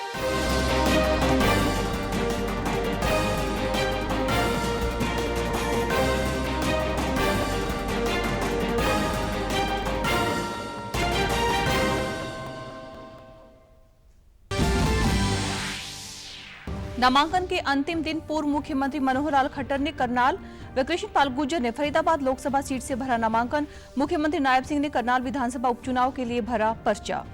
नामांकन के अंतिम दिन पूर्व मुख्यमंत्री मनोहर लाल खट्टर ने करनाल व कृष्णपाल गुर्जर ने फरीदाबाद लोकसभा सीट से भरा नामांकन। मुख्यमंत्री नायब सिंह ने करनाल विधानसभा उपचुनाव के लिए भरा पर्चा।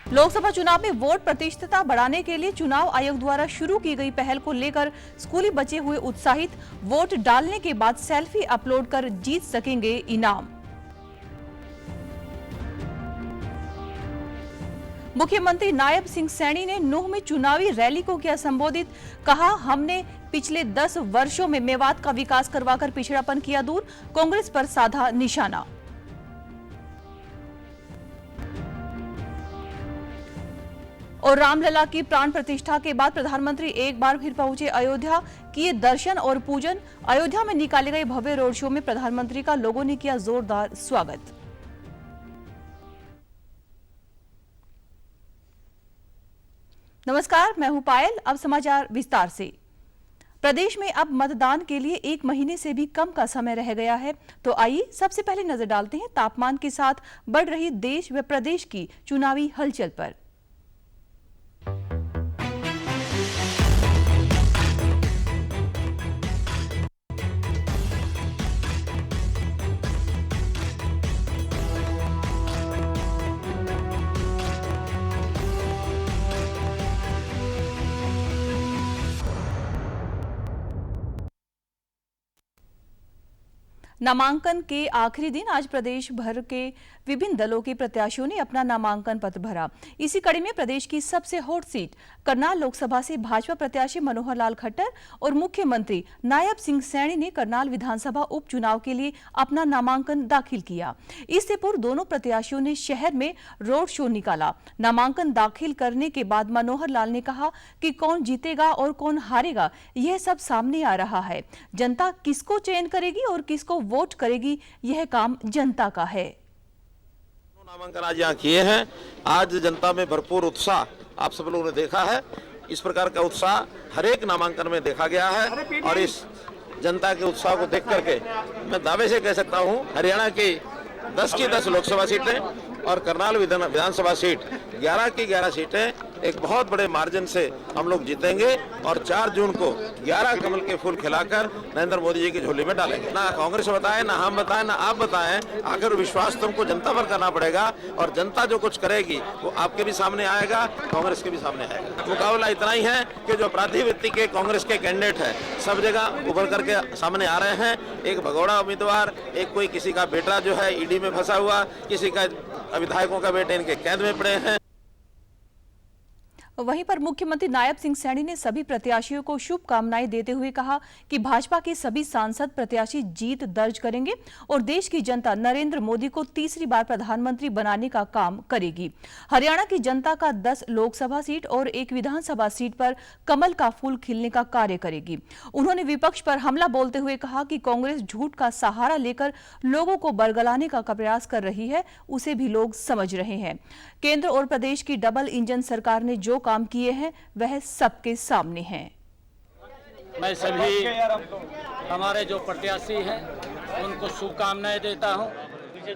लोकसभा चुनाव में वोट प्रतिशतता बढ़ाने के लिए चुनाव आयोग द्वारा शुरू की गई पहल को लेकर स्कूली बच्चे हुए उत्साहित। वोट डालने के बाद सेल्फी अपलोड कर जीत सकेंगे इनाम। मुख्यमंत्री नायब सिंह सैनी ने नूंह में चुनावी रैली को किया संबोधित। कहा, हमने पिछले 10 वर्षों में मेवात का विकास करवाकर पिछड़ापन किया दूर, कांग्रेस पर साधा निशाना। और रामलला की प्राण प्रतिष्ठा के बाद प्रधानमंत्री एक बार फिर पहुंचे अयोध्या, किए दर्शन और पूजन। अयोध्या में निकाले गए भव्य रोड शो में प्रधानमंत्री का लोगों ने किया जोरदार स्वागत। नमस्कार, मैं हूं पायल। अब समाचार विस्तार से। प्रदेश में अब मतदान के लिए 1 महीने से भी कम का समय रह गया है। तो आइए सबसे पहले नजर डालते हैं तापमान के साथ बढ़ रही देश व प्रदेश की चुनावी हलचल पर। नामांकन के आखिरी दिन आज प्रदेश भर के विभिन्न दलों के प्रत्याशियों ने अपना नामांकन पत्र भरा। इसी कड़ी में प्रदेश की सबसे हॉट सीट करनाल लोकसभा से भाजपा प्रत्याशी मनोहर लाल खट्टर और मुख्यमंत्री नायब सिंह सैनी ने करनाल विधानसभा उपचुनाव के लिए अपना नामांकन दाखिल किया। इससे पूर्व दोनों प्रत्याशियों ने शहर में रोड शो निकाला। नामांकन दाखिल करने के बाद मनोहर लाल ने कहा कि कौन जीतेगा और कौन हारेगा यह सब सामने आ रहा है। जनता किसको चयन करेगी और किसको वोट करेगी, यह काम जनता का है। नामांकन आज यहाँ किए हैं। आज जनता में भरपूर उत्साह आप सब लोगों ने देखा है। इस प्रकार का उत्साह हर एक नामांकन में देखा गया है और इस जनता के उत्साह को देख करके मैं दावे से कह सकता हूँ हरियाणा की 10 की 10 लोकसभा सीटें और करनाल विधानसभा सीट 11 की 11 सीटें एक बहुत बड़े मार्जिन से हम लोग जीतेंगे और 4 जून को 11 कमल के फूल खिलाकर नरेंद्र मोदी जी की झोली में डालेंगे। ना कांग्रेस बताए, ना हम बताएं, ना आप बताएं, आखिर विश्वास तुमको जनता पर करना पड़ेगा और जनता जो कुछ करेगी वो आपके भी सामने आएगा, कांग्रेस के भी सामने आएगा। मुकाबला इतना ही है कि जो अपराधी वृत्ति के कांग्रेस के कैंडिडेट है सब जगह उभर करके सामने आ रहे हैं। एक भगोड़ा उम्मीदवार, एक कोई किसी का बेटा जो है ईडी में फंसा हुआ, किसी का विधायकों का बेटे इनके कैद में पड़े हैं। वहीं पर मुख्यमंत्री नायब सिंह सैनी ने सभी प्रत्याशियों को शुभकामनाएं देते हुए कहा कि भाजपा के सभी सांसद प्रत्याशी जीत दर्ज करेंगे और देश की जनता नरेंद्र मोदी को तीसरी बार प्रधानमंत्री बनाने का काम करेगी। हरियाणा की जनता का 10 लोकसभा सीट और 1 विधानसभा सीट पर कमल का फूल खिलने का कार्य करेगी। उन्होंने विपक्ष पर हमला बोलते हुए कहा कि कांग्रेस झूठ का सहारा लेकर लोगों को बरगलाने का प्रयास कर रही है, उसे भी लोग समझ रहे हैं। केंद्र और प्रदेश की डबल इंजन सरकार ने जो काम किए हैं वह सबके सामने हैं। मैं सभी हमारे जो प्रत्याशी हैं उनको शुभकामनाएं देता हूं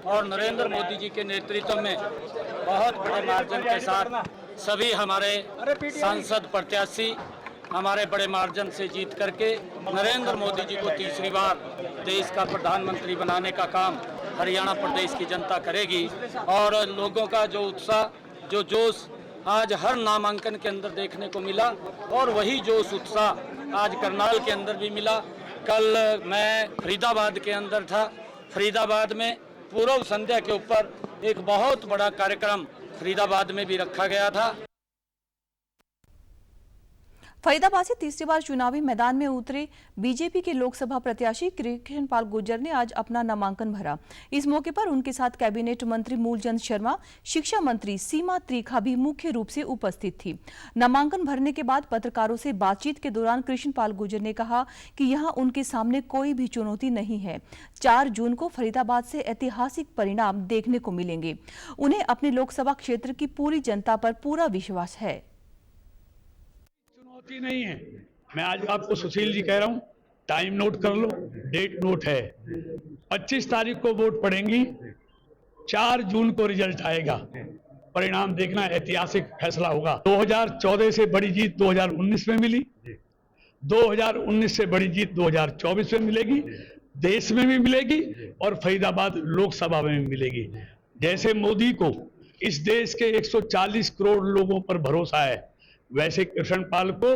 और नरेंद्र मोदी जी के नेतृत्व में बहुत बड़े मार्जिन के साथ सभी हमारे सांसद प्रत्याशी हमारे बड़े मार्जिन से जीत करके नरेंद्र मोदी जी को तीसरी बार देश का प्रधानमंत्री बनाने का काम हरियाणा प्रदेश की जनता करेगी। और लोगों का जो उत्साह, जो जोश आज हर नामांकन के अंदर देखने को मिला और वही जोश उत्साह आज करनाल के अंदर भी मिला। कल मैं फरीदाबाद के अंदर था। फरीदाबाद में पूर्व संध्या के ऊपर एक बहुत बड़ा कार्यक्रम फरीदाबाद में भी रखा गया था। फरीदाबाद से तीसरी बार चुनावी मैदान में उतरे बीजेपी के लोकसभा प्रत्याशी कृष्णपाल गुर्जर ने आज अपना नामांकन भरा। इस मौके पर उनके साथ कैबिनेट मंत्री मूलचंद शर्मा, शिक्षा मंत्री सीमा त्रिखा भी मुख्य रूप से उपस्थित थी। नामांकन भरने के बाद पत्रकारों से बातचीत के दौरान कृष्णपाल गुर्जर ने कहा कि यहां उनके सामने कोई भी चुनौती नहीं है। 4 जून को फरीदाबाद से ऐतिहासिक परिणाम देखने को मिलेंगे। उन्हें अपने लोकसभा क्षेत्र की पूरी जनता पर पूरा विश्वास है। चुनौती नहीं है। मैं आज आपको सुशील जी कह रहा हूं, टाइम नोट कर लो, डेट नोट है। 25 तारीख को वोट पड़ेंगी, 4 जून को रिजल्ट आएगा। परिणाम देखना, ऐतिहासिक फैसला होगा। 2014 से बड़ी जीत 2019 में मिली, 2019 से बड़ी जीत 2024 में मिलेगी, देश में भी मिलेगी और फरीदाबाद लोकसभा में भी मिलेगी। जैसे मोदी को इस देश के 140 करोड़ लोगों पर भरोसा है, वैसे कृष्णपाल को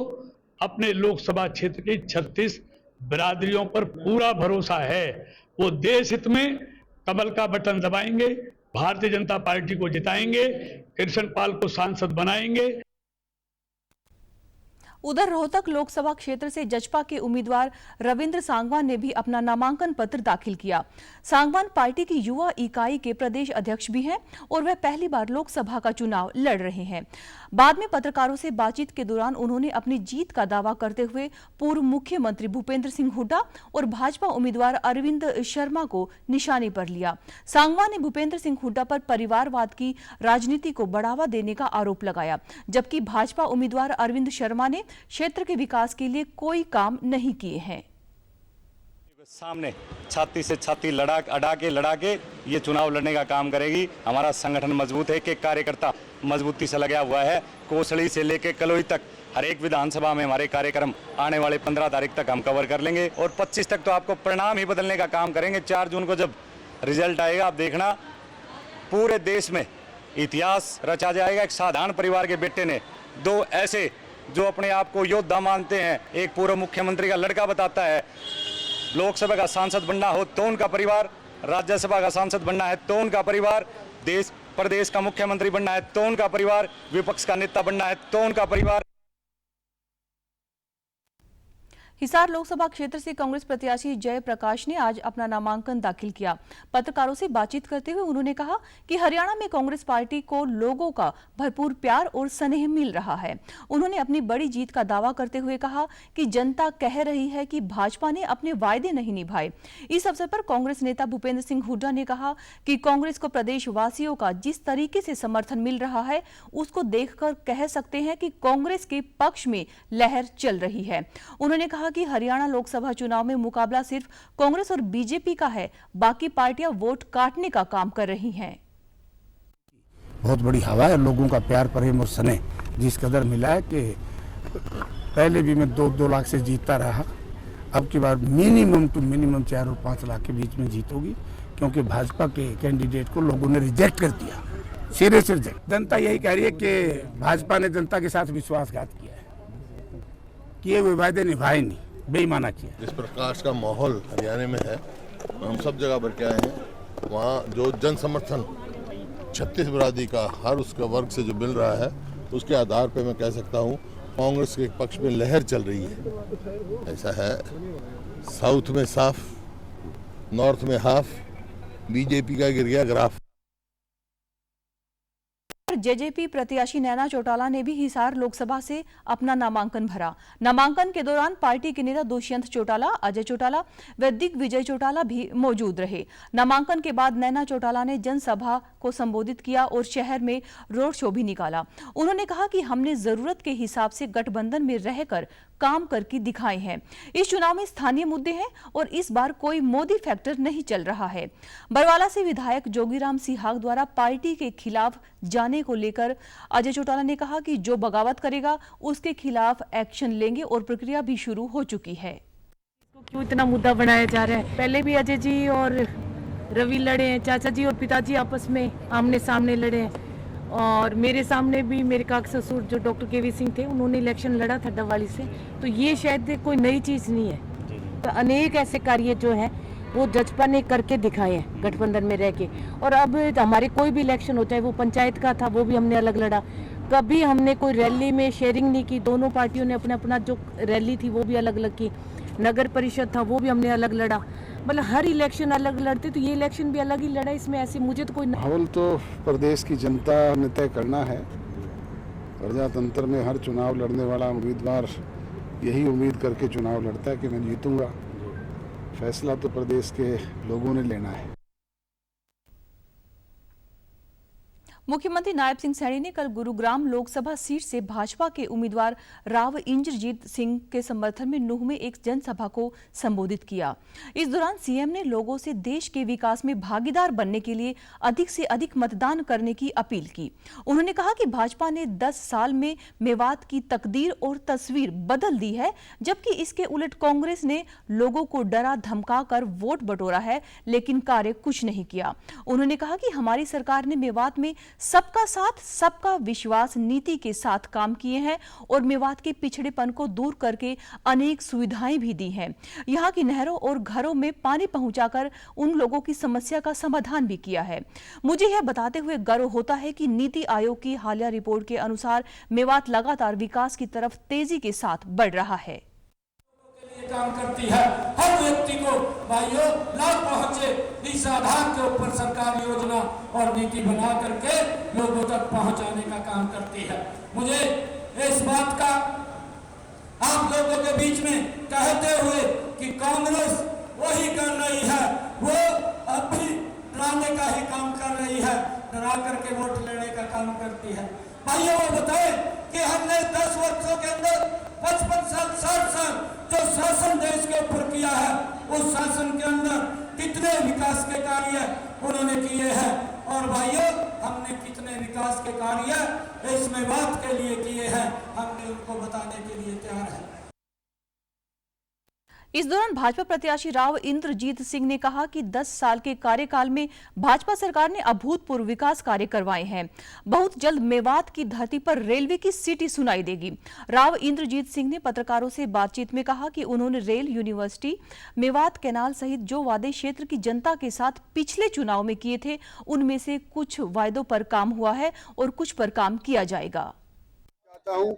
अपने लोकसभा क्षेत्र की 36 बिरादरियों पर पूरा भरोसा है। वो देश हित में कमल का बटन दबाएंगे, भारतीय जनता पार्टी को जिताएंगे, कृष्णपाल को सांसद बनाएंगे। उधर रोहतक लोकसभा क्षेत्र से जजपा के उम्मीदवार रविंद्र सांगवान ने भी अपना नामांकन पत्र दाखिल किया। सांगवान पार्टी की युवा इकाई के प्रदेश अध्यक्ष भी हैं और वह पहली बार लोकसभा का चुनाव लड़ रहे हैं। बाद में पत्रकारों से बातचीत के दौरान उन्होंने अपनी जीत का दावा करते हुए पूर्व मुख्यमंत्री भूपेंद्र सिंह हुड्डा और भाजपा उम्मीदवार अरविंद शर्मा को निशाने पर लिया। सांगवान ने भूपेंद्र सिंह हुड्डा पर परिवारवाद की राजनीति को बढ़ावा देने का आरोप लगाया, जबकि भाजपा उम्मीदवार अरविंद शर्मा ने क्षेत्र के विकास के लिए कोई काम नहीं किए हैं। सामने छाती से छाती अड़ा के ये चुनाव लड़ने का काम करेगी। हमारा संगठन मजबूत है कि कार्यकर्ता मजबूती से लगा हुआ है। कोसली से लेकर कलोई तक हर एक विधानसभा में हमारे कार्यक्रम आने वाले 15 तारीख तक हम कवर कर लेंगे और 25 तक तो आपको परिणाम ही बदलने का काम करेंगे। 4 जून को जब रिजल्ट आएगा, आप देखना पूरे देश में इतिहास रचा जाएगा। एक साधारण परिवार के बेटे ने 2 ऐसे जो अपने आप को योद्धा मानते हैं, एक पूर्व मुख्यमंत्री का लड़का बताता है, लोकसभा का सांसद बनना हो तो उनका परिवार, राज्यसभा का सांसद बनना है तो उनका परिवार, देश प्रदेश का मुख्यमंत्री बनना है तो उनका परिवार, विपक्ष का नेता बनना है तो उनका परिवार। हिसार लोकसभा क्षेत्र से कांग्रेस प्रत्याशी जय प्रकाश ने आज अपना नामांकन दाखिल किया। पत्रकारों से बातचीत करते हुए उन्होंने कहा कि हरियाणा में कांग्रेस पार्टी को लोगों का भरपूर प्यार और स्नेह मिल रहा है। उन्होंने अपनी बड़ी जीत का दावा करते हुए कहा कि जनता कह रही है कि भाजपा ने अपने वायदे नहीं निभाए। इस अवसर पर कांग्रेस नेता भूपेंद्र सिंह हुड्डा ने कहा कि कांग्रेस को प्रदेशवासियों का जिस तरीके से समर्थन मिल रहा है, उसको देखकर कह सकते हैं कि कांग्रेस के पक्ष में लहर चल रही है। उन्होंने कहा कि हरियाणा लोकसभा चुनाव में मुकाबला सिर्फ कांग्रेस और बीजेपी का है, बाकी पार्टियां वोट काटने का काम कर रही हैं। बहुत बड़ी हवा है, लोगों का प्यार प्रेम और स्नेह जिस कदर मिला है कि पहले भी मैं 2 लाख से जीतता रहा, अब की बार मिनिमम टू मिनिमम 4 और 5 लाख के बीच में जीत होगी, क्योंकि भाजपा के कैंडिडेट को लोगों ने रिजेक्ट कर दिया, सिरे से रिजेक्ट। जनता यही कह रही है कि भाजपा ने जनता के साथ विश्वासघात किया है, किए हुए वायदे निभाए नहीं, बेईमाना किया। इस प्रकार का माहौल हरियाणा में है, हम सब जगह पर क्या है, वहाँ जो जन समर्थन 36 बिरादरी का हर उसका वर्ग से जो मिल रहा है, उसके आधार पे मैं कह सकता हूँ कांग्रेस के पक्ष में लहर चल रही है। ऐसा है, साउथ में साफ, नॉर्थ में हाफ, बीजेपी का गिर गया ग्राफ। जेजेपी प्रत्याशी नैना चौटाला ने भी हिसार लोकसभा से अपना नामांकन भरा। नामांकन के दौरान पार्टी के नेता दुष्यंत चौटाला, अजय चौटाला व दिग्विजय चौटाला भी मौजूद रहे। नामांकन के बाद नैना चौटाला ने जनसभा को संबोधित किया और शहर में रोड शो भी निकाला। उन्होंने कहा कि हमने जरूरत के हिसाब से गठबंधन में रहकर काम करके दिखाए हैं। इस चुनाव में स्थानीय मुद्दे हैं और इस बार कोई मोदी फैक्टर नहीं चल रहा है। बरवाला से विधायक जोगीराम सिहाग द्वारा पार्टी के खिलाफ जाने को लेकर अजय चौटाला ने कहा कि जो बगावत करेगा उसके खिलाफ एक्शन लेंगे और प्रक्रिया भी शुरू हो चुकी है। क्यों इतना मुद्दा बनाया जा रहा है? पहले भी अजय जी और रवि लड़े हैं, चाचा जी और पिताजी आपस में आमने सामने लड़े हैं, और मेरे सामने भी मेरे काका ससुर जो डॉक्टर केवी सिंह थे, उन्होंने इलेक्शन लड़ा था डबवाली से। तो ये शायद कोई नई चीज़ नहीं है। तो अनेक ऐसे कार्य जो हैं वो जजपा ने करके दिखाए हैं गठबंधन में रह के। और अब हमारे कोई भी इलेक्शन होता है, वो पंचायत का था वो भी हमने अलग लड़ा, कभी हमने कोई रैली में शेयरिंग नहीं की। दोनों पार्टियों ने अपना अपना जो रैली थी वो भी अलग अलग की, नगर परिषद था वो भी हमने अलग लड़ा, मतलब हर इलेक्शन अलग लड़ते, तो ये इलेक्शन भी अलग ही लड़ा। इसमें ऐसे मुझे तो कोई माहौल तो प्रदेश की जनता ने तय करना है। प्रजातंत्र में हर चुनाव लड़ने वाला उम्मीदवार यही उम्मीद करके चुनाव लड़ता है कि मैं जीतूंगा। फैसला तो प्रदेश के लोगों ने लेना है। मुख्यमंत्री नायब सिंह सैनी ने कल गुरुग्राम लोकसभा सीट से भाजपा के उम्मीदवार राव इंद्रजीत सिंह के समर्थन में नूंह में एक जनसभा को संबोधित किया। इस दौरान सीएम ने लोगों से देश के विकास में भागीदार बनने के लिए अधिक से अधिक मतदान करने की अपील की। उन्होंने कहा कि भाजपा ने 10 साल में मेवात की तकदीर और तस्वीर बदल दी है, जबकि इसके उलट कांग्रेस ने लोगों को डरा धमका कर वोट बटोरा है, लेकिन कार्य कुछ नहीं किया। उन्होंने कहा कि हमारी सरकार ने मेवात में सबका साथ सबका विश्वास नीति के साथ काम किए हैं और मेवात के पिछड़ेपन को दूर करके अनेक सुविधाएं भी दी हैं। यहां की नहरों और घरों में पानी पहुंचाकर उन लोगों की समस्या का समाधान भी किया है। मुझे यह बताते हुए गर्व होता है कि नीति आयोग की हालिया रिपोर्ट के अनुसार मेवात लगातार विकास की तरफ तेजी के साथ बढ़ रहा है। काम करती है। हर व्यक्ति को भाइयों लाभ पहुंचे, इस आधार के ऊपर सरकार योजना और नीति बना करके लोगों तक पहुंचाने का काम करती है। मुझे इस बात का आप लोगों के बीच में कहते हुए कि कांग्रेस वही कर रही है, वो अब भी डराने का ही काम कर रही है, डरा करके वोट लेने का काम करती है। भाइयों वो बताए कि हमने 10 वर्षों के अंदर 55 साल 60 साल जो शासन देश के ऊपर किया है, उस शासन के अंदर कितने विकास के कार्य उन्होंने किए हैं और भाइयों हमने कितने विकास के कार्य इस मेवात के लिए किए हैं, हमने उनको बताने के लिए तैयार है। इस दौरान भाजपा प्रत्याशी राव इंद्रजीत सिंह ने कहा कि 10 साल के कार्यकाल में भाजपा सरकार ने अभूतपूर्व विकास कार्य करवाए हैं। बहुत जल्द मेवात की धरती पर रेलवे की सीटी सुनाई देगी। राव इंद्रजीत सिंह ने पत्रकारों से बातचीत में कहा कि उन्होंने रेल, यूनिवर्सिटी, मेवात कैनाल सहित जो वादे क्षेत्र की जनता के साथ पिछले चुनाव में किए थे, उनमें से कुछ वायदों पर काम हुआ है और कुछ पर काम किया जाएगा। चाहता हूं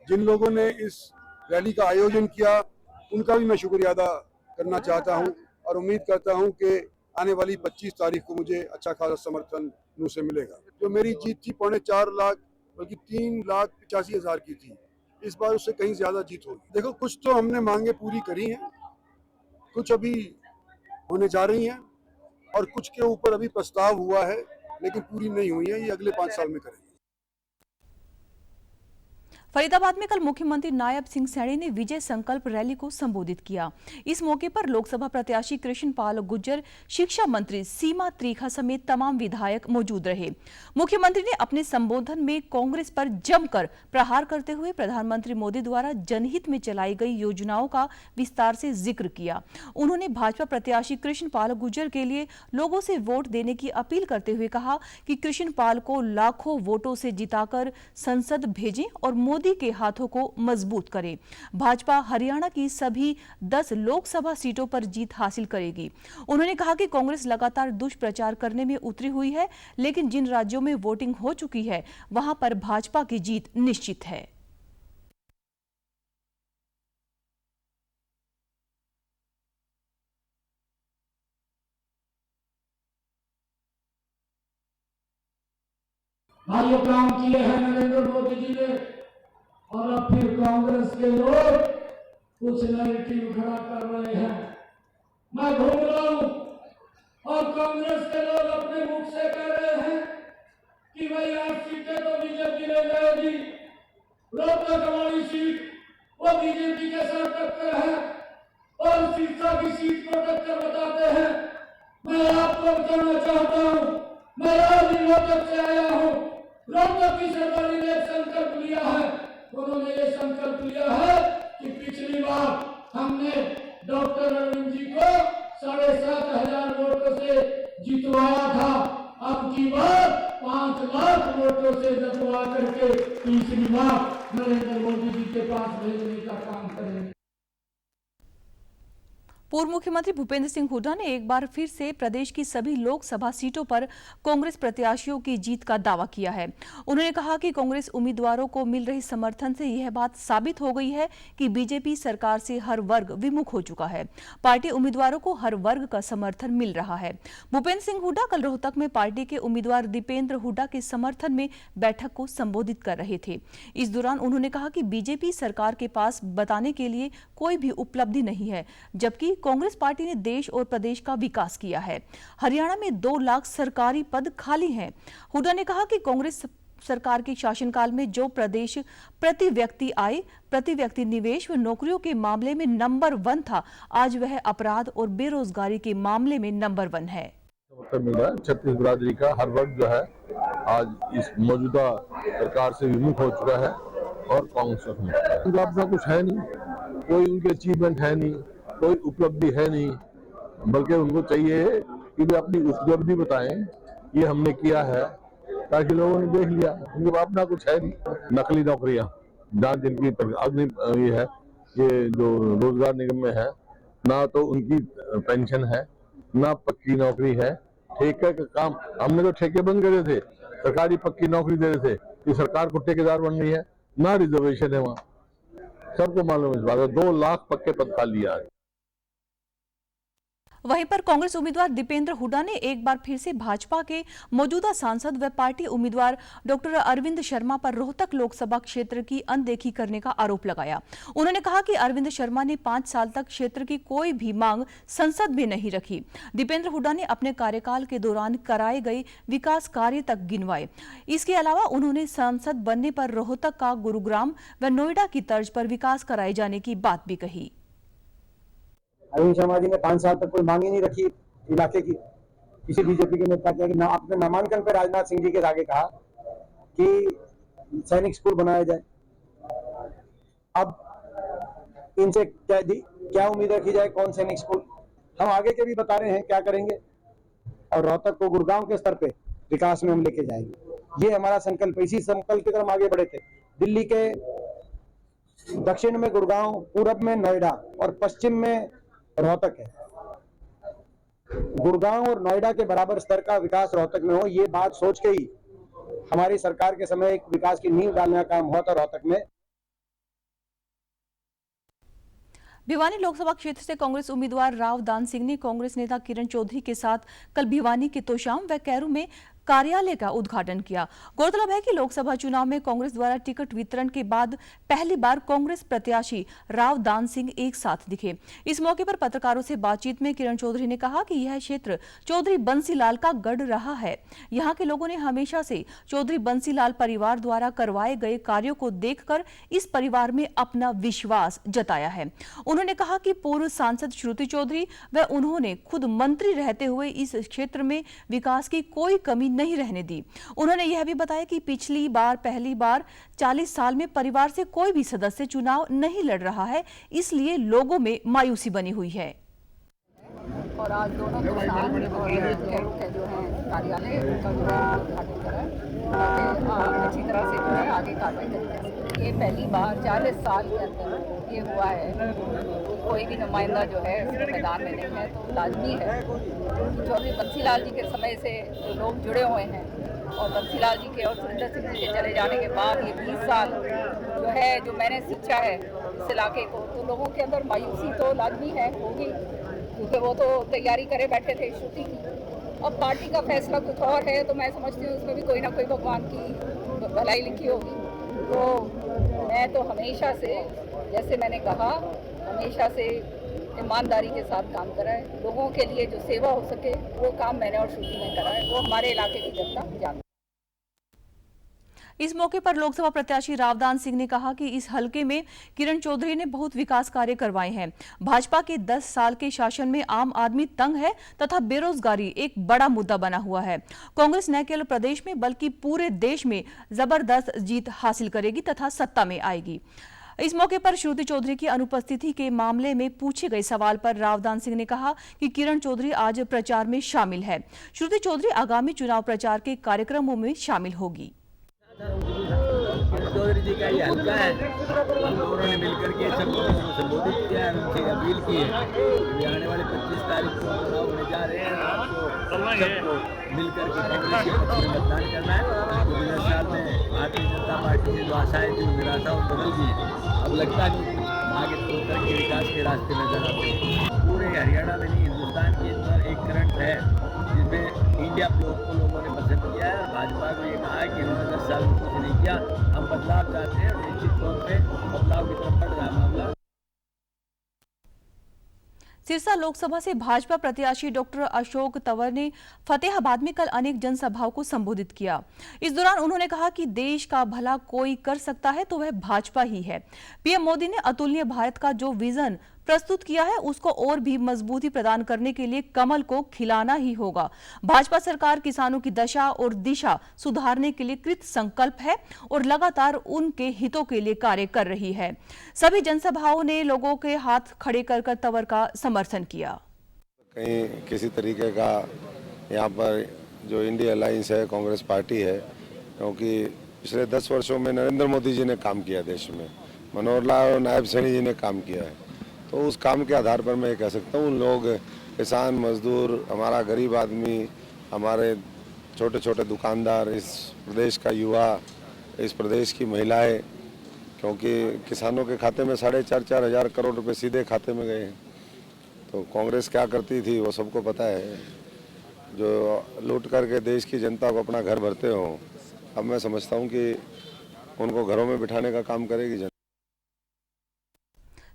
जिन लोगों ने इस रैली का आयोजन किया उनका भी मैं शुक्रिया अदा करना चाहता हूं और उम्मीद करता हूं कि आने वाली 25 तारीख को मुझे अच्छा खासा समर्थन नूंह से मिलेगा। जो मेरी जीत थी 4.5 लाख बल्कि 3,85,000 की थी, इस बार उससे कहीं ज्यादा जीत होगी। देखो कुछ तो हमने मांगे पूरी करी हैं, कुछ अभी होने जा रही हैं और कुछ के ऊपर अभी प्रस्ताव हुआ है लेकिन पूरी नहीं हुई है, ये अगले 5 साल में करेंगे। फरीदाबाद में कल मुख्यमंत्री नायब सिंह सैनी ने विजय संकल्प रैली को संबोधित किया। इस मौके पर लोकसभा प्रत्याशी कृष्णपाल गुर्जर, शिक्षा मंत्री सीमा त्रिखा समेत तमाम विधायक मौजूद रहे। मुख्यमंत्री ने अपने संबोधन में कांग्रेस पर जमकर प्रहार करते हुए प्रधानमंत्री मोदी द्वारा जनहित में चलाई गई योजनाओं का विस्तार से जिक्र किया। उन्होंने भाजपा प्रत्याशी कृष्णपाल गुर्जर के लिए लोगों से वोट देने की अपील करते हुए कहा कि कृष्णपाल को लाखों वोटों से जिताकर संसद भेजें और मोदी के हाथों को मजबूत करें। भाजपा हरियाणा की सभी 10 लोकसभा सीटों पर जीत हासिल करेगी। उन्होंने कहा कि कांग्रेस लगातार दुष्प्रचार करने में उतरी हुई है, लेकिन जिन राज्यों में वोटिंग हो चुकी है वहां पर भाजपा की जीत निश्चित है। भाइयों काम किए हैं नरेंद्र मोदी जी ने और अब फिर कांग्रेस के लोग कुछ नैरेटिव खड़ा कर रहे हैं। मैं घूम रहा हूं और कांग्रेस के लोग अपने मुख से कह रहे हैं कि भाई 8 सीटें तो बीजेपी ले जाएगी, रोहतक हमारी सीट वो बीजेपी के साथ टक्कर है और सिरसा की सीट को टक्कर बताते हैं। मैं आपको बताना चाहता हूं, मैं आज रोहतक से आया हूं। रोहतक की सरकार ने एक संकल्प लिया है, उन्होंने ये संकल्प लिया है कि पिछली बार हमने डॉक्टर अरविंद जी को 7,500 वोटों से जितवाया था, अब की बार 5 लाख वोटों से जितवा करके तीसरी बार नरेंद्र मोदी जी के पास भेजने का काम करेंगे। पूर्व मुख्यमंत्री भूपेंद्र सिंह हुड्डा ने एक बार फिर से प्रदेश की सभी लोकसभा सीटों पर कांग्रेस प्रत्याशियों की जीत का दावा किया है। उन्होंने कहा कि कांग्रेस उम्मीदवारों को मिल रही समर्थन से यह बात साबित हो गई है कि बीजेपी सरकार से हर वर्ग विमुख हो चुका है। पार्टी उम्मीदवारों को हर वर्ग का समर्थन मिल रहा है। भूपेंद्र सिंह हुड्डा कल रोहतक में पार्टी के उम्मीदवार दीपेंद्र हुड्डा के समर्थन में बैठक को संबोधित कर रहे थे। इस दौरान उन्होंने कहा कि बीजेपी सरकार के पास बताने के लिए कोई भी उपलब्धि नहीं है, जबकि कांग्रेस पार्टी ने देश और प्रदेश का विकास किया है। हरियाणा में 2 लाख सरकारी पद खाली हैं। हुड्डा ने कहा कि कांग्रेस सरकार के शासनकाल में जो प्रदेश प्रति व्यक्ति आय, प्रति व्यक्ति निवेश व नौकरियों के मामले में नंबर 1 था, आज वह अपराध और बेरोजगारी के मामले में नंबर 1 है। मिल रहा है छत्तीस बिरादरी का हर वर्ग जो है आज इस मौजूदा सरकार से विमुख हो चुका है और कांग्रेस में उनका अपना कुछ है नहीं, कोई उनके अचीवमेंट है नहीं, कोई उपलब्धि है नहीं, बल्कि उनको चाहिए कि वे अपनी उपलब्धि बताएं, ये हमने किया है, ताकि लोगों ने देख लिया। उनके अपना कुछ है नहीं। नकली नौकरियां जहाँ जिनकी अग्नि ये है, ये जो रोजगार निगम में है, ना तो उनकी पेंशन है, ना पक्की नौकरी है। ठेके का काम हमने तो ठेके बंद करे थे, सरकारी पक्की नौकरी दे रहे थे, ये सरकार को ठेकेदार बन रही है, ना रिजर्वेशन है वहाँ। सबको मालूम है इस बात का। 2 लाख पक्के पद खाली है। वहीं पर कांग्रेस उम्मीदवार दीपेंद्र हुड्डा ने एक बार फिर से भाजपा के मौजूदा सांसद व पार्टी उम्मीदवार डॉक्टर अरविंद शर्मा पर रोहतक लोकसभा क्षेत्र की अनदेखी करने का आरोप लगाया। उन्होंने कहा कि अरविंद शर्मा ने 5 साल तक क्षेत्र की कोई भी मांग संसद में नहीं रखी। दीपेंद्र हुड्डा ने अपने कार्यकाल के दौरान कराए गए विकास कार्य तक गिनवाए। इसके अलावा उन्होंने सांसद बनने पर रोहतक का गुरुग्राम व नोएडा की तर्ज पर विकास कराए जाने की बात भी कही। अरविंद शर्मा जी ने 5 साल तक कोई मांग ही नहीं रखी इलाके की। किसी बीजेपी के नेता के अपने नामांकन पे राजनाथ सिंह जी के आगे कहा कि सैनिक स्कूल बनाया जाए। अब इनसे क्या उम्मीद रखी जाए? कौन सैनिक स्कूल? हम आगे के भी बता रहे हैं क्या करेंगे, और रोहतक को गुड़गांव के स्तर पे विकास में हम लेके जाएंगे। ये हमारा संकल्प। इसी संकल्प की तरफ हम आगे बढ़े थे। दिल्ली के दक्षिण में गुड़गांव, पूरब में नोएडा और पश्चिम में रोहतक है। गुड़गांव और नोएडा के बराबर स्तर का विकास रोहतक में हो, ये बात सोच के ही हमारी सरकार के समय एक विकास की नींव डालने का काम हुआ था रोहतक में। भिवानी लोकसभा क्षेत्र से कांग्रेस उम्मीदवार राव दान सिंह ने कांग्रेस नेता किरण चौधरी के साथ कल भिवानी के तोशाम व कैरू में कार्यालय का उद्घाटन किया। गौरतलब है कि लोकसभा चुनाव में कांग्रेस द्वारा टिकट वितरण के बाद पहली बार कांग्रेस प्रत्याशी राव दान सिंह एक साथ दिखे। इस मौके पर पत्रकारों से बातचीत में किरण चौधरी ने कहा कि यह क्षेत्र चौधरी बंसीलाल का गढ़ रहा है। यहाँ के लोगों ने हमेशा से चौधरी बंसीलाल परिवार द्वारा करवाए गए कार्यों को देखकर इस परिवार में अपना विश्वास जताया है। उन्होंने कहा कि पूर्व सांसद श्रुति चौधरी व उन्होंने खुद मंत्री रहते हुए इस क्षेत्र में विकास की कोई कमी नहीं रहने दी। उन्होंने यह भी बताया कि पहली बार 40 साल में परिवार से कोई भी सदस्य चुनाव नहीं लड़ रहा है, इसलिए लोगों में मायूसी बनी हुई है। और आज दोनों के साथ और जो है कार्यालय उनका जो है उद्घाटन करा अच्छी तरह से जो है आगे कार्रवाई करेंगे। ये पहली बार 40 साल के अंदर ये हुआ है। कोई भी नुमाइंदा जो है मैदान में नहीं है, तो लाजमी है। चौधरी बंसीलाल जी के समय से जो लोग जुड़े हुए हैं और बंसीलाल जी के और सुरेंद्र सिंह जी के चले जाने के बाद ये 20 साल जो है जो मैंने सींचा है इस इलाके को, तो लोगों के अंदर मायूसी तो लाजमी है, होगी, क्योंकि वो तो तैयारी करे बैठे थे श्रुति की। अब पार्टी का फैसला कुछ और है, तो मैं समझती हूँ उसमें भी कोई ना कोई भगवान की भलाई लिखी होगी। तो मैं तो हमेशा से, जैसे मैंने कहा, हमेशा से ईमानदारी के साथ काम करा है। लोगों के लिए जो सेवा हो सके वो काम मैंने और श्रुति ने करा है, वो हमारे इलाके की जनता जानती है। इस मौके पर लोकसभा प्रत्याशी रावदान सिंह ने कहा कि इस हलके में किरण चौधरी ने बहुत विकास कार्य करवाए हैं। भाजपा के 10 साल के शासन में आम आदमी तंग है तथा बेरोजगारी एक बड़ा मुद्दा बना हुआ है। कांग्रेस न केवल प्रदेश में बल्कि पूरे देश में जबरदस्त जीत हासिल करेगी तथा सत्ता में आएगी। इस मौके पर श्रुति चौधरी की अनुपस्थिति के मामले में पूछे गए सवाल पर रावदान सिंह ने कहा कि किरण चौधरी आज प्रचार में शामिल है। श्रुति चौधरी आगामी चुनाव प्रचार के कार्यक्रमों में शामिल होगी। चौधरी जी का ये हल्का है, हम दोनों ने मिलकर के सबको संबोधित किया है, उनसे अपील की है कि आने वाले 25 तारीख को चुनाव होने जा रहे हैं, आपको सबको मिलकर के कांग्रेस के पक्ष में मतदान करना है। तो 2000 साल में भारतीय जनता पार्टी ने जो आशाएं थी निराशा बदल गई है, अब लगता नहीं आगे तोड़ के विकास के रास्ते नजर आते हैं। पूरे हरियाणा में नहीं हिंदुस्तान के अंदर एक करंट है जिसमें इंडिया ब्लॉक को लोगों ने पसंद किया है। भाजपा को ये कहा है कि हमने 10 साल में कुछ नहीं किया, हम बदलाव चाहते हैं और निश्चित तौर पर बदलाव की तरफ बढ़ रहा है मामला। सिरसा लोकसभा से भाजपा प्रत्याशी डॉक्टर अशोक तंवर ने फतेहाबाद में कल अनेक जनसभाओं को संबोधित किया। इस दौरान उन्होंने कहा कि देश का भला कोई कर सकता है तो वह भाजपा ही है। पीएम मोदी ने अतुलनीय भारत का जो विजन प्रस्तुत किया है उसको और भी मजबूती प्रदान करने के लिए कमल को खिलाना ही होगा। भाजपा सरकार किसानों की दशा और दिशा सुधारने के लिए कृत संकल्प है और लगातार उनके हितों के लिए कार्य कर रही है। सभी जनसभाओं ने लोगों के हाथ खड़े कर तंवर का समर्थन किया। कहीं किसी तरीके का यहाँ पर जो इंडिया अलायंस है कांग्रेस पार्टी है, क्योंकि पिछले 10 वर्षों में नरेंद्र मोदी जी ने काम किया, देश में मनोहर लाल और नायब सैनी जी ने काम किया है, तो उस काम के आधार पर मैं ये कह सकता हूँ लोग, किसान, मजदूर, हमारा गरीब आदमी, हमारे छोटे छोटे दुकानदार, इस प्रदेश का युवा, इस प्रदेश की महिलाएं, क्योंकि किसानों के खाते में 4.5 हज़ार करोड़ रुपए सीधे खाते में गए हैं। तो कांग्रेस क्या करती थी वो सबको पता है, जो लूट करके देश की जनता को अपना घर भरते हो। अब मैं समझता हूँ कि उनको घरों में बिठाने का काम करेगी जनता।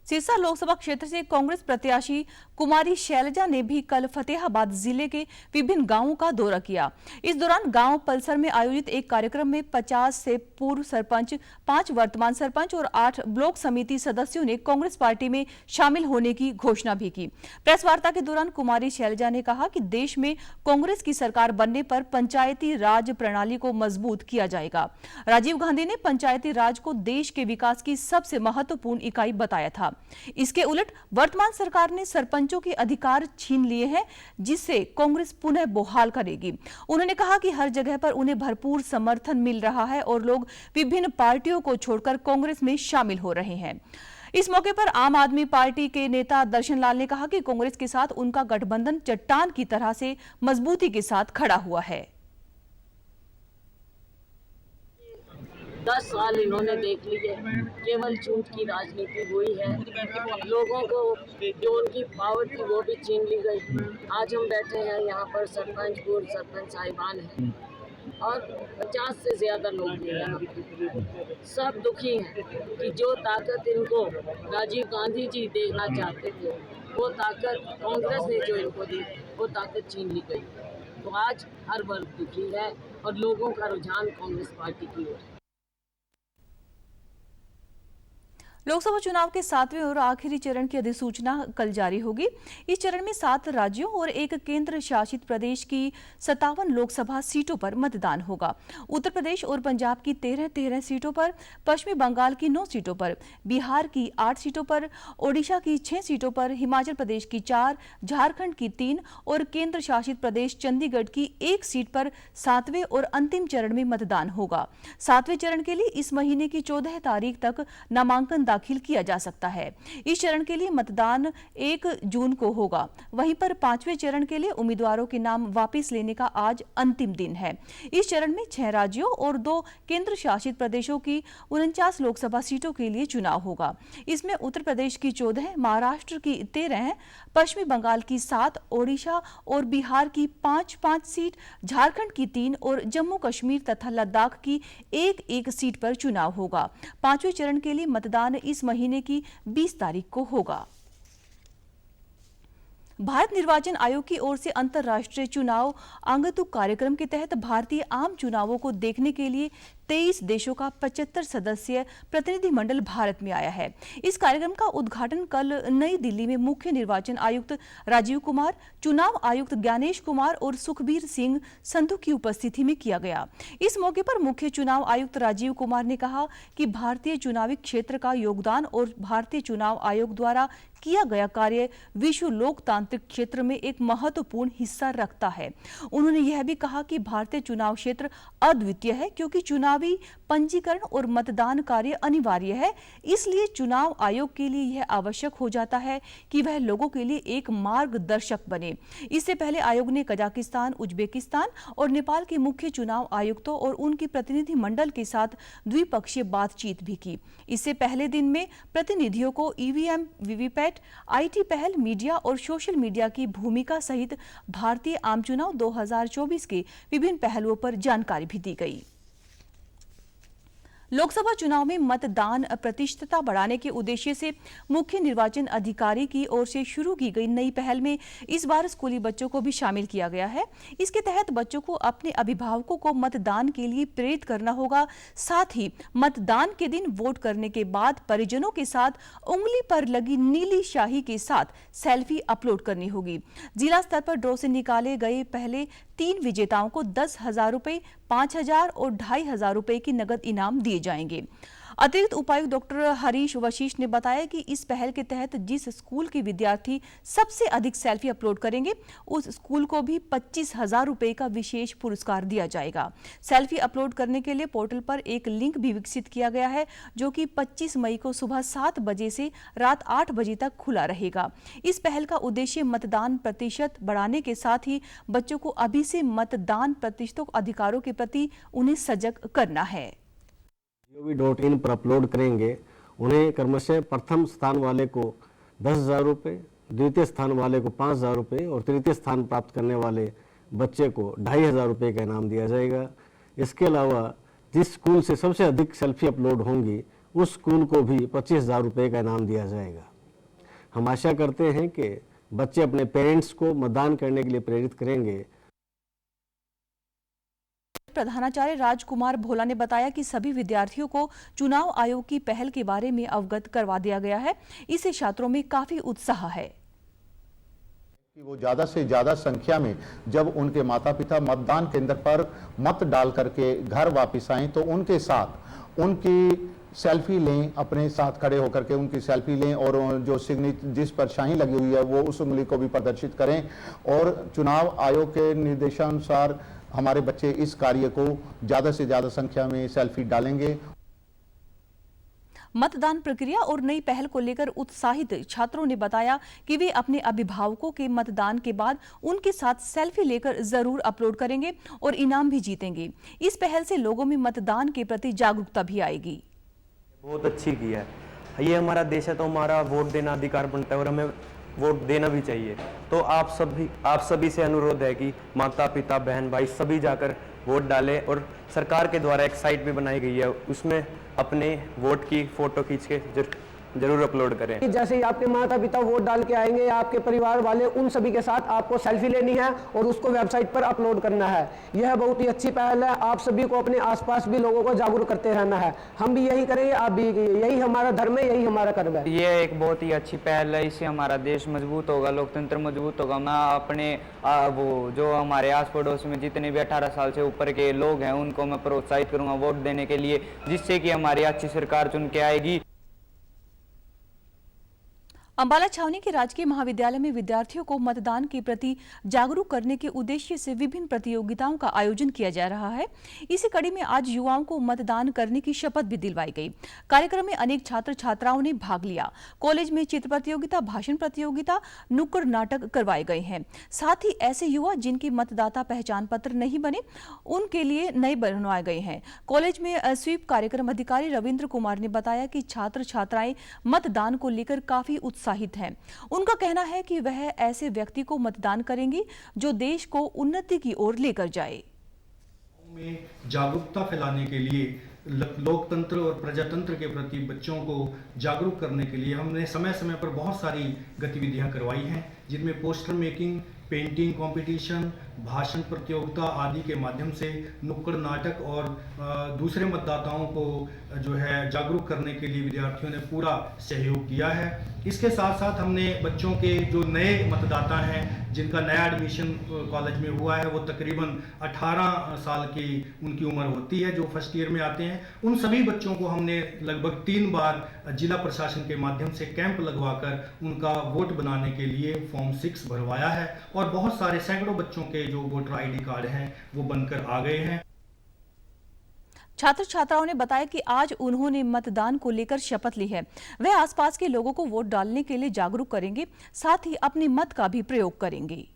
सिरसा लोकसभा क्षेत्र से कांग्रेस प्रत्याशी कुमारी शैलजा ने भी कल फतेहाबाद जिले के विभिन्न गांवों का दौरा किया। इस दौरान गांव पलसर में आयोजित एक कार्यक्रम में 50 से पूर्व सरपंच, 5 वर्तमान सरपंच और 8 ब्लॉक समिति सदस्यों ने कांग्रेस पार्टी में शामिल होने की घोषणा भी की। प्रेस वार्ता के दौरान कुमारी शैलजा ने कहा कि देश में कांग्रेस की सरकार बनने पर पंचायती राज प्रणाली को मजबूत किया जाएगा। राजीव गांधी ने पंचायती राज को देश के विकास की सबसे महत्वपूर्ण इकाई बताया था। इसके उलट वर्तमान सरकार ने सरपंचों के अधिकार छीन लिए हैं, जिससे कांग्रेस पुनः बहाल करेगी। उन्होंने कहा कि हर जगह पर उन्हें भरपूर समर्थन मिल रहा है और लोग विभिन्न पार्टियों को छोड़कर कांग्रेस में शामिल हो रहे हैं। इस मौके पर आम आदमी पार्टी के नेता दर्शन लाल ने कहा कि कांग्रेस के साथ उनका गठबंधन चट्टान की तरह से मजबूती के साथ खड़ा हुआ है। 10 साल इन्होंने देख लिए, केवल झूठ की राजनीति हुई है। लोगों को जो उनकी पावर थी वो भी छीन ली गई। आज हम बैठे हैं यहाँ पर, सरपंच, पूर्व सरपंच साहिबान हैं और 50 से ज़्यादा लोग हैं यहाँ। सब दुखी हैं कि जो ताकत इनको राजीव गांधी जी देखना चाहते थे, वो ताकत कांग्रेस ने जो इनको दी, वो ताकत छीन ली गई। तो आज हर वर्ग दुखी है और लोगों का रुझान कांग्रेस पार्टी की ओर है। लोकसभा चुनाव के 7वें और आखिरी चरण की अधिसूचना कल जारी होगी। इस चरण में 7 राज्यों और 1 केंद्र शासित प्रदेश की 57 लोकसभा सीटों पर मतदान होगा। उत्तर प्रदेश और पंजाब की 13 सीटों पर, पश्चिमी बंगाल की 9 सीटों पर, बिहार की 8 सीटों पर, ओडिशा की 6 सीटों पर, हिमाचल प्रदेश की 4, झारखंड की 3 और केंद्र शासित प्रदेश चंडीगढ़ की 1 सीट पर 7वें और अंतिम चरण में मतदान होगा। 7वें चरण के लिए इस महीने की 14 तारीख तक नामांकन दाखिल किया जा सकता है। इस चरण के लिए मतदान 1 जून को होगा। वहीं पर 5वें चरण के लिए उम्मीदवारों के नाम वापस लेने का आज अंतिम दिन है। इस चरण में 6 राज्यों और 2 केंद्र शासित प्रदेशों की 49 लोकसभा सीटों के लिए चुनाव होगा। इसमें उत्तर प्रदेश की 14, महाराष्ट्र की 13, पश्चिमी बंगाल की 7, ओडिशा और बिहार की 5-5 सीट, झारखंड की 3 और जम्मू कश्मीर तथा लद्दाख की 1-1 सीट पर चुनाव होगा। 5वें चरण के लिए मतदान इस महीने की 20 तारीख को होगा। भारत निर्वाचन आयोग की ओर से अंतर्राष्ट्रीय चुनाव आगंतुक कार्यक्रम के तहत भारतीय आम चुनावों को देखने के लिए 23 देशों का 75 सदस्यीय प्रतिनिधिमंडल भारत में आया है। इस कार्यक्रम का उद्घाटन कल नई दिल्ली में मुख्य निर्वाचन आयुक्त राजीव कुमार, चुनाव आयुक्त ज्ञानेश कुमार और सुखबीर सिंह संधू की उपस्थिति में किया गया। इस मौके पर मुख्य चुनाव आयुक्त राजीव कुमार ने कहा कि भारतीय चुनावी क्षेत्र का योगदान और भारतीय चुनाव आयोग द्वारा किया गया कार्य विश्व लोकतांत्रिक क्षेत्र में एक महत्वपूर्ण हिस्सा रखता है। उन्होंने यह भी कहा कि भारतीय चुनाव क्षेत्र अद्वितीय है, क्योंकि चुनाव प्रभावी पंजीकरण और मतदान कार्य अनिवार्य है। इसलिए चुनाव आयोग के लिए यह आवश्यक हो जाता है कि वह लोगों के लिए एक मार्गदर्शक बने। इससे पहले आयोग ने कजाकिस्तान, उज्बेकिस्तान और नेपाल के मुख्य चुनाव आयुक्तों और उनकी प्रतिनिधि मंडल के साथ द्विपक्षीय बातचीत भी की। इससे पहले दिन में प्रतिनिधियों को ईवीएम, वीवीपैट, आईटी पहल, मीडिया और सोशल मीडिया की भूमिका सहित भारतीय आम चुनाव 2024 के विभिन्न पहलुओं पर जानकारी भी दी गई। लोकसभा चुनाव में मतदान प्रतिशतता बढ़ाने के उद्देश्य से मुख्य निर्वाचन अधिकारी की ओर से शुरू की गई नई पहल में इस बार स्कूली बच्चों को भी शामिल किया गया है। इसके तहत बच्चों को अपने अभिभावकों को मतदान के लिए प्रेरित करना होगा। साथ ही मतदान के दिन वोट करने के बाद परिजनों के साथ उंगली पर लगी नीली शाही के साथ सेल्फी अपलोड करनी होगी। जिला स्तर पर ड्रॉ से निकाले गए पहले 3 विजेताओं को 10,000 रुपए, 5,000 और 2,500 रुपए की नगद इनाम दिए जाएंगे। अतिरिक्त उपायुक्त डॉक्टर हरीश वशिष्ठ ने बताया कि इस पहल के तहत जिस स्कूल के विद्यार्थी सबसे अधिक सेल्फी अपलोड करेंगे उस स्कूल को भी 25,000 रुपए का विशेष पुरस्कार दिया जाएगा। सेल्फी अपलोड करने के लिए पोर्टल पर एक लिंक भी विकसित किया गया है जो कि 25 मई को सुबह 7 बजे से रात 8 बजे तक खुला रहेगा। इस पहल का उद्देश्य मतदान प्रतिशत बढ़ाने के साथ ही बच्चों को अभी से मतदान प्रतिशतों अधिकारों के प्रति उन्हें सजग करना है। gov.in पर अपलोड करेंगे। उन्हें क्रमशः प्रथम स्थान वाले को 10,000 रुपये, द्वितीय स्थान वाले को 5,000 रुपये और तृतीय स्थान प्राप्त करने वाले बच्चे को 2,500 रुपये का इनाम दिया जाएगा। इसके अलावा जिस स्कूल से सबसे अधिक सेल्फी अपलोड होंगी उस स्कूल को भी 25,000 रुपये का इनाम दिया जाएगा। हम आशा करते हैं कि बच्चे अपने पेरेंट्स को मतदान करने के लिए प्रेरित करेंगे। प्रधानाचार्य राजकुमार भोला ने बताया कि सभी विद्यार्थियों को चुनाव आयोग की पहल के बारे में अवगत करवा दिया गया है। इससे छात्रों में काफी उत्साह है कि वो ज़्यादा से ज़्यादा संख्या में जब उनके माता पिता मतदान केंद्र पर मत डाल करके घर वापस आएं तो उनके साथ उनकी सेल्फी लें, अपने साथ खड़े होकर के उनकी सेल्फी लें और जो सिग्नेचर जिस पर शाही लगी हुई है वो उस उंगली को भी प्रदर्शित करें। और चुनाव आयोग के निर्देशानुसार हमारे बच्चे इस कार्य को ज़्यादा से ज़्यादा संख्या में सेल्फी डालेंगे। मतदान प्रक्रिया और नई पहल को लेकर उत्साहित छात्रों ने बताया कि वे अपने अभिभावकों के मतदान के बाद उनके साथ सेल्फी लेकर जरूर अपलोड करेंगे और इनाम भी जीतेंगे। इस पहल से लोगों में मतदान के प्रति जागरूकता भी आएगी। बहुत अच्छी की है। ये हमारा देश है तो हमारा वोट देना अधिकार बनता है और हमें वोट देना भी चाहिए। तो आप सभी से अनुरोध है कि माता पिता बहन भाई सभी जाकर वोट डालें। और सरकार के द्वारा एक साइट भी बनाई गई है, उसमें अपने वोट की फोटो खींच के जरूर अपलोड करें। जैसे ही आपके माता पिता वोट डाल के आएंगे, आपके परिवार वाले उन सभी के साथ आपको सेल्फी लेनी है और उसको वेबसाइट पर अपलोड करना है। यह बहुत ही अच्छी पहल है। आप सभी को अपने आसपास भी लोगों को जागरूक करते रहना है। हम भी यही करेंगे, आप भी यही हमारा धर्म है, यही हमारा कर्म है। ये एक बहुत ही अच्छी पहल है। इससे हमारा देश मजबूत होगा, लोकतंत्र मजबूत होगा। मैं अपने वो जो हमारे आस पड़ोस में जितने भी 18 साल से ऊपर के लोग हैं उनको मैं प्रोत्साहित करूंगा वोट देने के लिए, जिससे कि हमारी अच्छी सरकार चुन के आएगी। अंबाला छावनी के राजकीय महाविद्यालय में विद्यार्थियों को मतदान के प्रति जागरूक करने के उद्देश्य से विभिन्न प्रतियोगिताओं का आयोजन किया जा रहा है। इसी कड़ी में आज युवाओं को मतदान करने की शपथ भी दिलवाई गई। कार्यक्रम में अनेक छात्र छात्राओं ने भाग लिया। कॉलेज में चित्र प्रतियोगिता, भाषण प्रतियोगिता, नुक्कड़ नाटक करवाए गए हैं। साथ ही ऐसे युवा जिनके मतदाता पहचान पत्र नहीं बने उनके लिए नए बनवाए गए हैं। कॉलेज में स्वीप कार्यक्रम अधिकारी रविंद्र कुमार ने बताया कि छात्र छात्राएं मतदान को लेकर काफी उत्साहित हैं। उनका कहना है कि वह ऐसे व्यक्ति को मतदान करेंगी जो देश को उन्नति की ओर लेकर जाए। में जागरूकता फैलाने के लिए, लोकतंत्र और प्रजातंत्र के प्रति बच्चों को जागरूक करने के लिए हमने समय समय पर बहुत सारी गतिविधियां करवाई हैं, जिनमें पोस्टर मेकिंग, पेंटिंग कंपटीशन, भाषण प्रतियोगिता आदि के माध्यम से नुक्कड़ नाटक और दूसरे मतदाताओं को जो है जागरूक करने के लिए विद्यार्थियों ने पूरा सहयोग किया है। इसके साथ साथ हमने बच्चों के जो नए मतदाता हैं, जिनका नया एडमिशन कॉलेज में हुआ है, वो तकरीबन 18 साल की उनकी उम्र होती है, जो फर्स्ट ईयर में आते हैं, उन सभी बच्चों को हमने लगभग 3 बार जिला प्रशासन के माध्यम से कैंप लगवाकर उनका वोट बनाने के लिए फॉर्म 6 भरवाया है और बहुत सारे सैकड़ों बच्चों के जो वोटर आईडी कार्ड हैं वो बनकर आ गए हैं। छात्र छात्राओं ने बताया कि आज उन्होंने मतदान को लेकर शपथ ली है। वे आसपास के लोगों को वोट डालने के लिए जागरूक करेंगे, साथ ही अपने मत का भी प्रयोग करेंगे।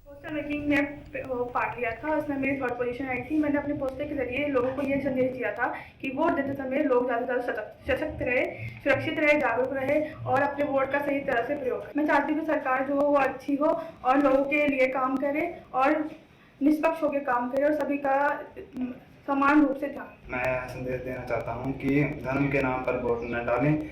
पोस्टर मेकिंग में पार्ट लिया था, उसमें मेरी थर्ड पोजीशन आई थी। मैंने अपने पोस्टर के जरिए लोगों को ये संदेश दिया था कि वोट देते समय लोग ज़्यादा से ज़्यादा सशक्त रहे, सुरक्षित रहे, जागरूक रहे और अपने वोट का सही तरह से प्रयोग करें। मैं चाहती हूँ कि सरकार जो हो वो अच्छी हो और लोगों के लिए काम करे और निष्पक्ष होकर काम करे और सभी का समान रूप से ध्यान। मैं संदेश देना चाहता हूँ कि धर्म के नाम पर वोट न डालें,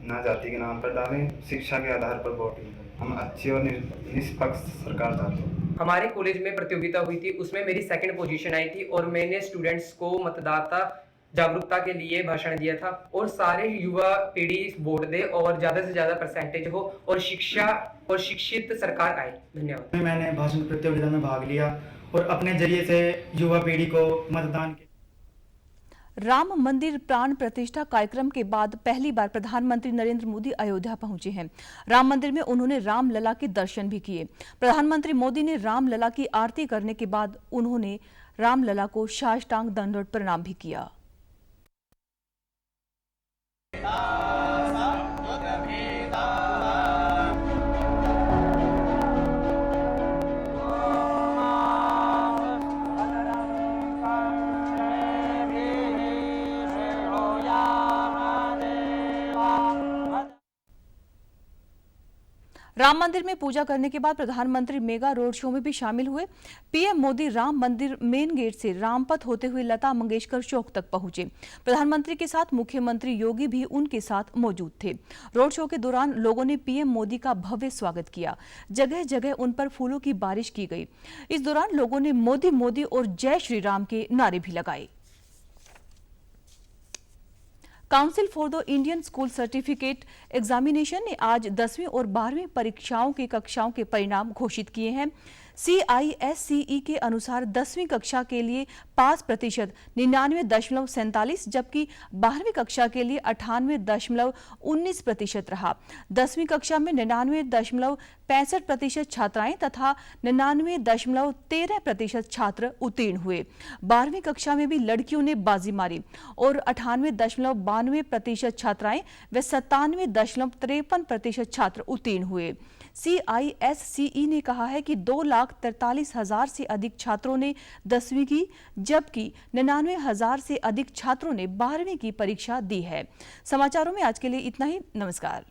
ना जाति के नाम पर डालें, शिक्षा के आधार पर वोट दें। हम अच्छी और निष्पक्ष सरकार चाहते हैं। हमारे कॉलेज में प्रतियोगिता हुई थी, उसमें मेरी सेकंड पोजीशन आई थी और मैंने स्टूडेंट्स को मतदाता जागरूकता के लिए भाषण दिया था और सारे युवा पीढ़ी वोट दे और ज़्यादा से ज़्यादा परसेंटेज हो और शिक्षा और शिक्षित सरकार आए। धन्यवाद। मैंने भाषण प्रतियोगिता में भाग लिया और अपने जरिए से युवा पीढ़ी को मतदान के राम मंदिर प्राण प्रतिष्ठा कार्यक्रम के बाद पहली बार प्रधानमंत्री नरेंद्र मोदी अयोध्या पहुंचे हैं। राम मंदिर में उन्होंने रामलला के दर्शन भी किए। प्रधानमंत्री मोदी ने रामलला की आरती करने के बाद उन्होंने रामलला को साष्टांग दंडवत प्रणाम भी किया। राम मंदिर में पूजा करने के बाद प्रधानमंत्री मेगा रोड शो में भी शामिल हुए। पीएम मोदी राम मंदिर मेन गेट से रामपथ होते हुए लता मंगेशकर चौक तक पहुंचे। प्रधानमंत्री के साथ मुख्यमंत्री योगी भी उनके साथ मौजूद थे। रोड शो के दौरान लोगों ने पीएम मोदी का भव्य स्वागत किया। जगह जगह उन पर फूलों की बारिश की गई। इस दौरान लोगों ने मोदी मोदी और जय श्री राम के नारे भी लगाए। Council for the Indian school certificate examination ने आज 10वीं और 12वीं परीक्षाओं की कक्षाओं के परिणाम घोषित किए हैं। CISCE के अनुसार 10वीं कक्षा के लिए पास प्रतिशत 99.47 जबकि 12वीं कक्षा के लिए 98.19% रहा। 10वीं कक्षा में 99.65% छात्राएं तथा 99.13% छात्र उत्तीर्ण हुए। 12वीं कक्षा में भी लड़कियों ने बाजी मारी और 98.92% छात्राएं व 97.53% छात्र उत्तीर्ण हुए। CISCE ने कहा है कि 2,43,000 से अधिक छात्रों ने 10वीं की जबकि 99,000 से अधिक छात्रों ने 12वीं की परीक्षा दी है। समाचारों में आज के लिए इतना ही। नमस्कार।